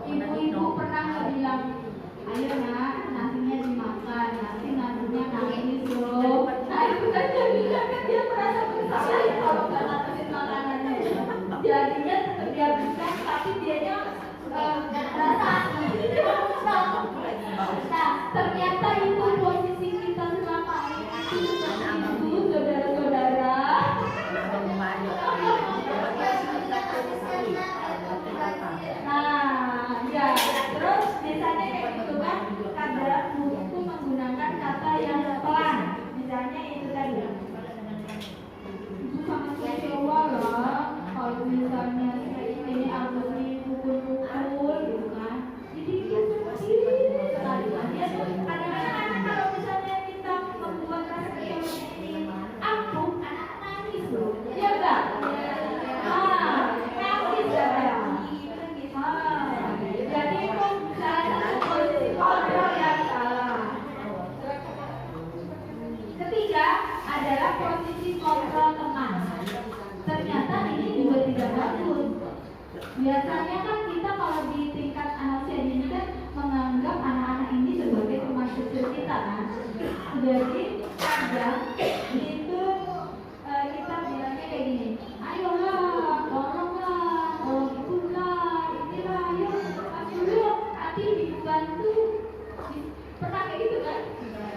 ibu-ibu pernah nggak bilang, ayo nak, nasinya dimakan, nasinya nangis loh. Nah itu kan dia bilang kan dia merasa bersalah ya kalau nggak nasihin makanannya. Jadinya tetap dihabiskan, tapi dianya merasa nah ternyata itu posisi kita selama ini. Ibu, saudara-saudara. Nah, ya, terus biasanya kayak gitu kan, kadang buku menggunakan kata yang pelan. Misalnya itu tadi. Itu sangat kecewa lah. Kalau misalnya ini aku dipukul-pukul gitu kan. Jadi dia sedih sekali. Dia kadang-kadang anak kalau misalnya kita membuat rasa kecewa ini ampuh, anak nangis loh. Iya enggak? Nangis ya. Jadi itu salah satu posisi kontrol yang salah. Ketiga adalah posisi kontrol teman. Ternyata ini juga tidak bagus. Biasanya kan kita kalau di tingkat anak usia dini kan menganggap anak-anak ini sebagai teman kecil kita kan. Jadi kadang itu kita bilangnya kayak gini, ayolah, tolonglah, itulah, inilah, ayo, dulu, nanti dibantu. Pernah kayak gitu kan?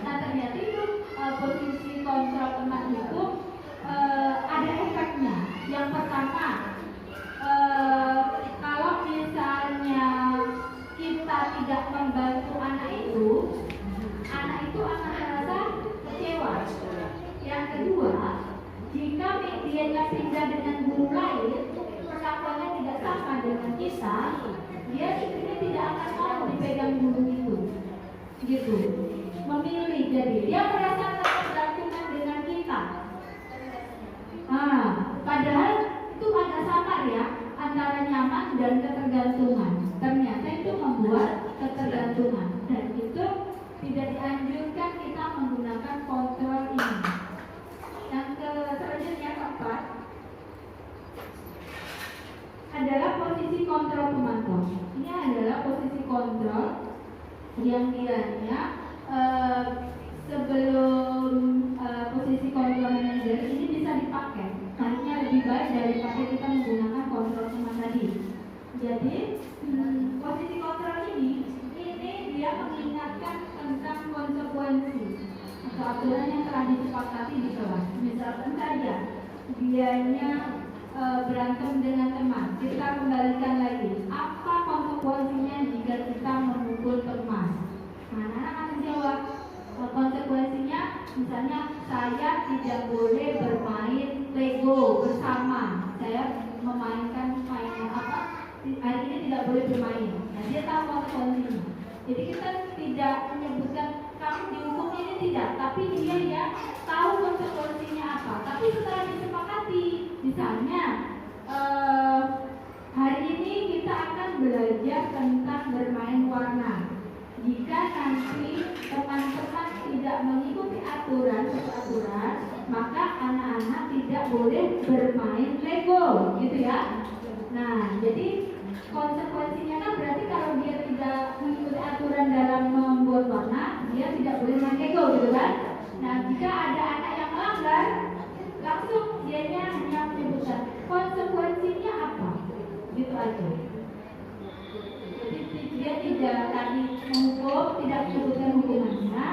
Nah ternyata itu posisi kontrol teman itu ada efeknya. Yang pertama, kalau misalnya kita tidak membantu anak itu akan merasa kecewa. Yang kedua, jika dia pindah dengan guru lain, perlakuannya tidak sama dengan kita, dia sebenarnya tidak akan mau dipegang guru itu, gitu. Memilih, jadi dia merasa ketergantungan dengan kita. Padahal itu ada samar ya antara nyaman dan ketergantungan. Ternyata itu membuat ketergantungan dan itu tidak dianjurkan kita menggunakan kontrol ini. Yang selanjutnya keempat adalah posisi kontrol pemantau. Ini adalah posisi kontrol yang dianya sebelum posisi kontrol manager ini bisa dipakai. Artinya lebih baik daripada kita menggunakan kontrol teman tadi. Jadi posisi kontrol ini dia mengingatkan tentang konsekuensi atau aturan yang telah disepakati di kelas. Misalkan saja dianya berantem dengan teman, kita kembalikan lagi. Apa konsekuensinya jika kita memukul teman? Nah, anak akan jawab konsekuensinya Misalnya saya tidak boleh bermain Lego bersama. Saya memainkan mainan apa? Hari ini tidak boleh bermain. Nah, dia tahu konsekuensinya. Jadi kita tidak menyebutkan kamu dihukum ini tidak, tapi dia ya tahu konsekuensinya apa. Tapi setelah disepakati, misalnya hari ini kita akan belajar tentang bermain warna. Jika nanti teman-teman tidak mengikuti aturan, maka anak-anak tidak boleh bermain Lego, gitu ya. Nah, jadi konsekuensinya kan berarti kalau dia tidak mengikuti aturan dalam membuat warna, dia tidak boleh main Lego, gitu kan. Nah, jika ada anak yang melanggar, langsung dianya hanya menyebutkan konsekuensinya apa, gitu aja. Jadi dia tidak tadi menghukum, tidak menyebutkan hukumannya,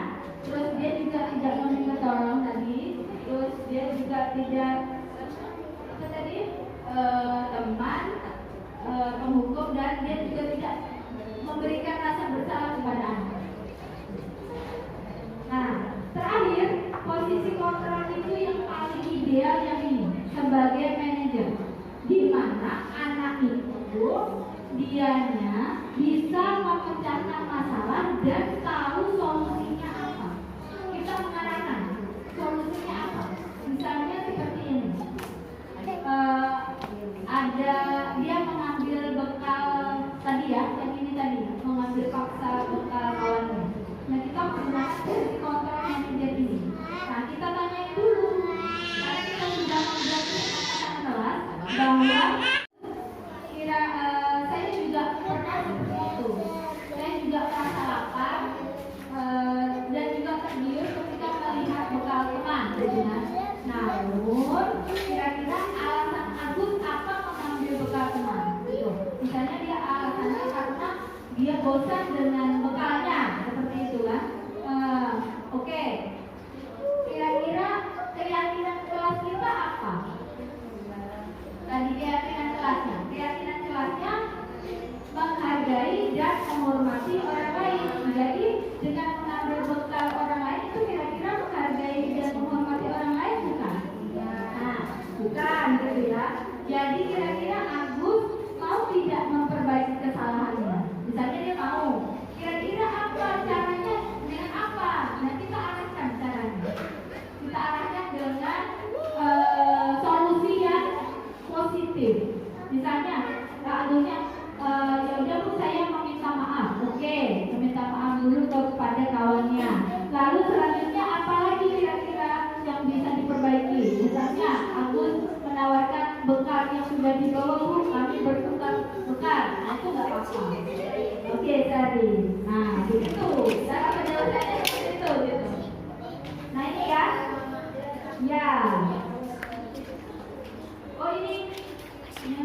terus dia juga tidak meminta tolong tadi, terus dia juga tidak apa tadi teman penghukum, dan dia juga tidak memberikan rasa bersalah kepada anak. Nah, terakhir posisi kontrol itu yang paling ideal yang ini sebagai manajer, di mana anak itu dianya bisa memecahkan masalah dan tahu solusinya apa. Kita mengarahkan solusinya apa. Misalnya seperti ini, ada dia mengambil bekal tadi ya, yang ini tadi mengambil paksa bekal kawannya. Nah, kita menggunakan posisi kontrol manajer ini. Nah, kita tanya dulu, karena kita sudah membuat kesepakatan kelas bahwa saya juga pernah seperti itu. Saya juga merasa lapar dan juga tergiur ketika melihat bekal teman, gitu kan. Namun, kira-kira alasan Agus apa mengambil bekal teman? Gitu. Misalnya dia alasannya karena dia bosan dengan bekalnya, seperti itu kan. Oke. Kira-kira keyakinan kelas kita apa? Tadi keyakinan kelasnya menghargai dan menghormati orang lain. Jadi dengan mengambil bekal orang lain itu kira-kira menghargai dan menghormati orang lain bukan? Nah, bukan gitu ya. Jadi kira-kira Agus mau tidak memperbaiki kesalahannya? Misalnya dia mau. Kira-kira apa caranya? Dengan apa? Nah, kita arahkan caranya. Kita arahkan dengan solusi yang positif. Misalnya, Agusnya ya udah Bu, saya meminta maaf. Oke, meminta maaf dulu kepada kawannya. Lalu selanjutnya apa lagi kira-kira yang bisa diperbaiki? Misalnya Agus menawarkan bekal yang sudah dibawa, Bu, kami bertukar bekal. Nah, itu nggak apa-apa. Oke, Sari. Nah, begitu. Cara penyelesaiannya seperti itu, gitu. Nah, ini ya. Ya. Oh ini. Ya.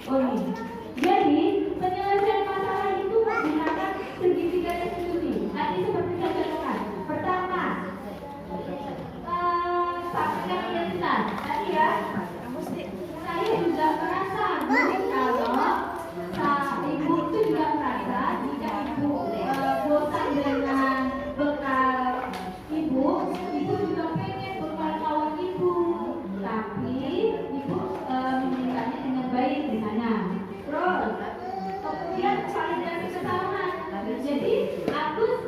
Oh ini. Jadi penyelesaian masalah itu menggunakan segitiga diskusi. Tadi seperti saya katakan. Pertama, sampaikan identitas. Tadi ya, saya juga merasa kalau ibu itu juga merasa jika ibu bosan dengan bekal ibu juga pengen bekal kawan ibu, tapi ibu memintanya dengan baik misalnya. Terus kemudian validasi kesalahan. Jadi Agus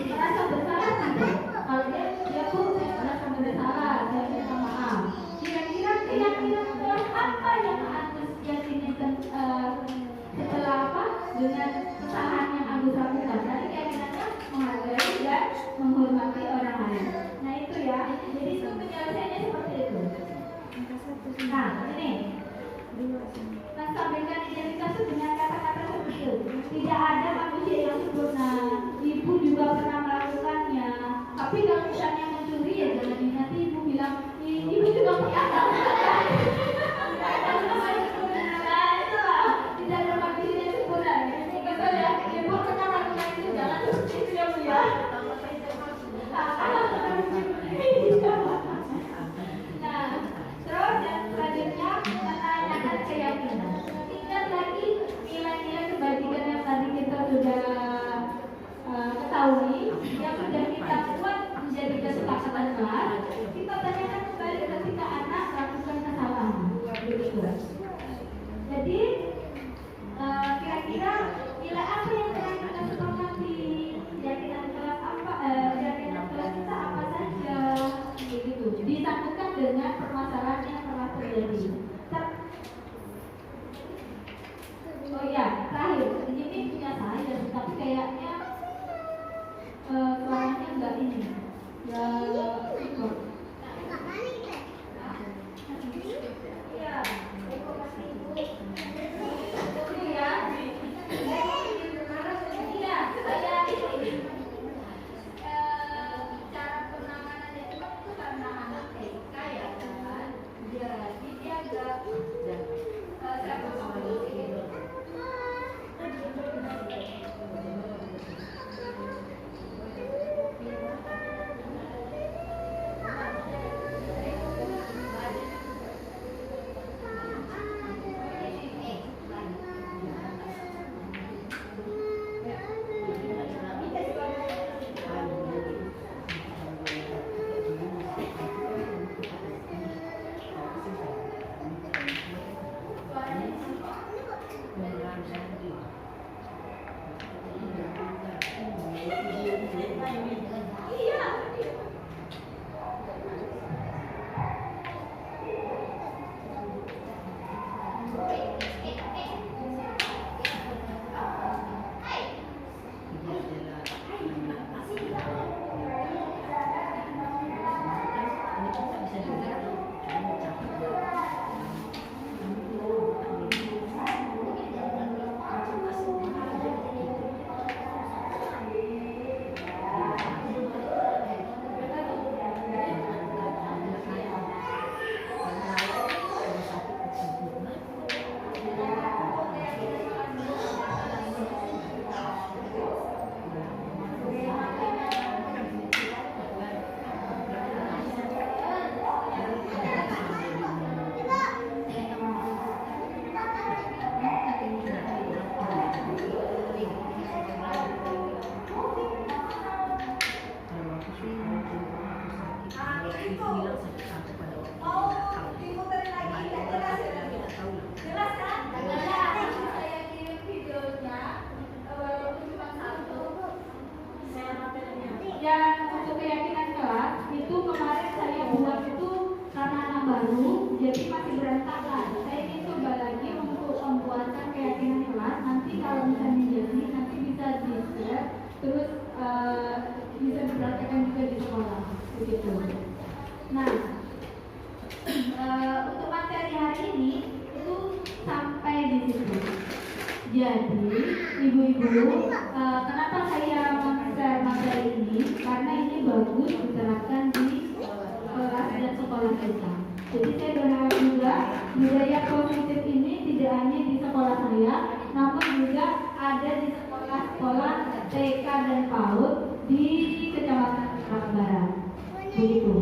merasa bersalah tidak? Kalau dia pun merasa bersalah, saya minta maaf. Kira-kira apa yang Agus yakini setelah apa dengan kesalahan yang Agus lakukan? Tadi keyakinannya menghargai dan menghormati orang lain. Nah itu ya. Jadi itu penyelesaiannya seperti itu. Nah, ini mensampaikan identitas itu dengan kata-kata seperti itu. Tidak ada manusia yang sempurna. Ibu juga pernah melakukannya. Tapi kalau misalnya mencuri ya jangan ingat ibu bilang, ibu juga pernah melakukan. Nah, itulah tidak ada manusia yang sempurna. Betul ya. Ibu pernah melakukan itu, jangan seperti itu ya Bu ya. Nah, terus yang selanjutnya menanyakan keyakinan. Ingat lagi nilai ketahui, yang sudah kita buat menjadi kesepakatan kelas, kita tanyakan kembali ketika anak melakukan kesalahan. Begitu. Jadi kira-kira nilai apa yang telah kita sepakati, keyakinan kelas apa, keyakinan kelas kita apa saja, begitu. Disambungkan dengan permasalahan yang telah terjadi. Oh iya, terakhir, ini punya saya, tapi kayaknya suaranya enggak ini, enggak ikut. Iya, saya ini cara penanganannya itu karena anak TK ya kan, jadi dia agak dan untuk keyakinan kelas itu kemarin saya buat itu karena anak baru, jadi masih berantakan. Saya ingin coba lagi untuk membuatkan keyakinan kelas. Nanti kalau misalnya jadi nanti bisa di-share, terus bisa dipraktekkan juga di sekolah, begitu. Nah, untuk materi hari ini itu sampai di situ. Jadi, ibu-ibu, kenapa saya share materi ini? Karena ini bagus diterapkan di kelas dan sekolah kita. Jadi saya berharap juga budaya positif ini tidak hanya di sekolah saya, namun juga ada di sekolah-sekolah TK dan PAUD di Kecamatan Kerak Barat. Begitu.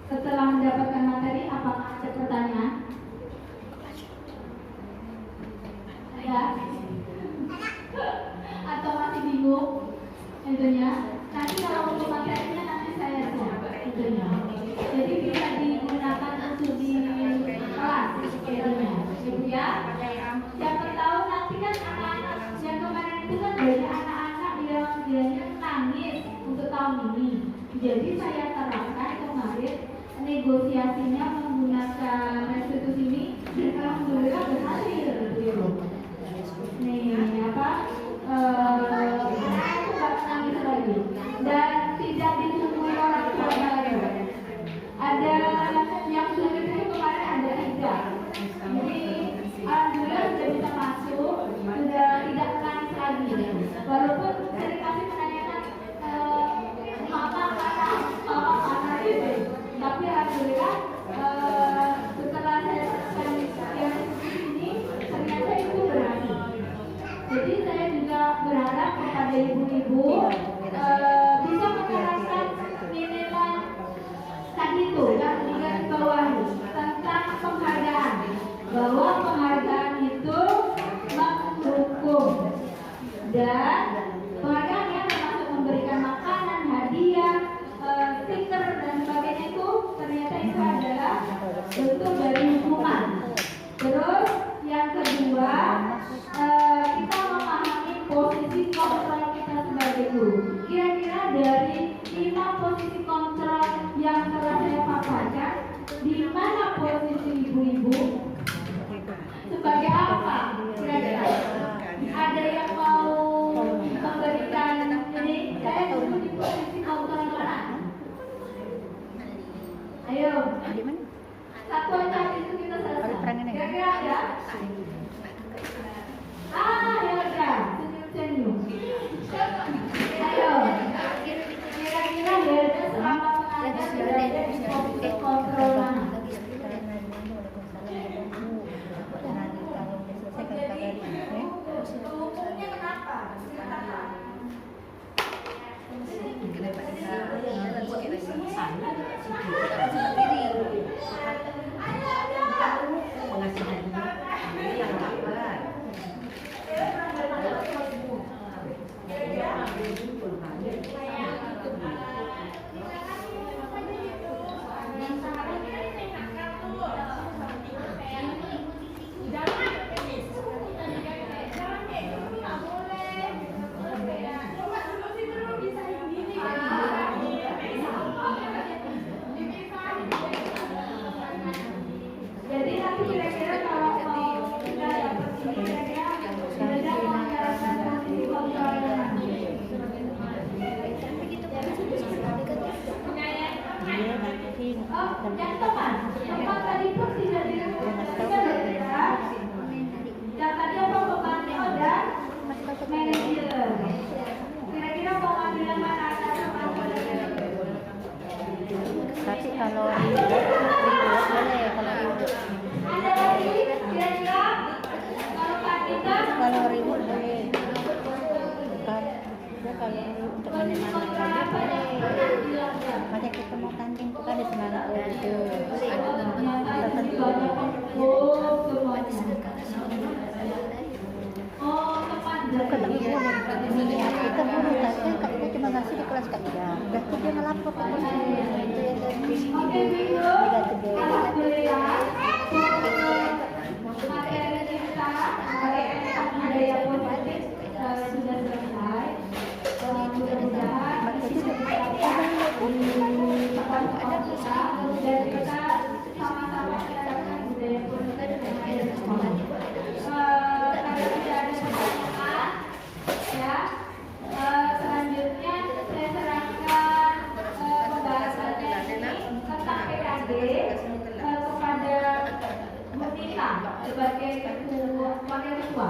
Setelah mendapatkan materi, apakah ada pertanyaan? Ya, atau masih bingung intinya. Nanti kalau untuk materinya nanti saya share intinya. Jadi bisa digunakan untuk di kelas intinya, gitu ya. Siapa tahu nanti kan anak-anak yang kemarin itu kan banyak anak-anak yang biasanya nangis untuk tahun ini. Jadi saya terapkan kemarin negosiasinya menggunakan restitusi ini dan alhamdulillah berhasil, begitu. Nih apa? Anak itu gak nangis lagi dan tidak ditunggu orang tua lagi. Ada yang sulit itu kemarin ada 3. Jadi alhamdulillah sudah bisa masuk, sudah tidak nangis lagi. Walaupun saya dikasih menanyakan mana itu, tapi alhamdulillah setelah saya yang ini ternyata itu berhasil. Jadi saya juga berharap kepada ibu-ibu bisa menerapkan minimal tadi itu yang digaris bawahi tentang penghargaan, bahwa penghargaan itu mendukung dan tugasnya Kak Ida cuma ngasih di kelas Kak Ida. Udah tuh dia ngelapor ke polisi. Itu yang dari sini Oke, Minggu. Alhamdulillah. Materi kita, ada yang positif sudah selesai. Mudah-mudahan materi bisa ada dan kita sama-sama menjalankan budaya politik yang ada di sekolah. Karena tidak ada pertanyaan, ya. Selanjutnya saya serahkan pembahasannya ini tentang PKD kepada Bu Nita sebagai wakil ketua.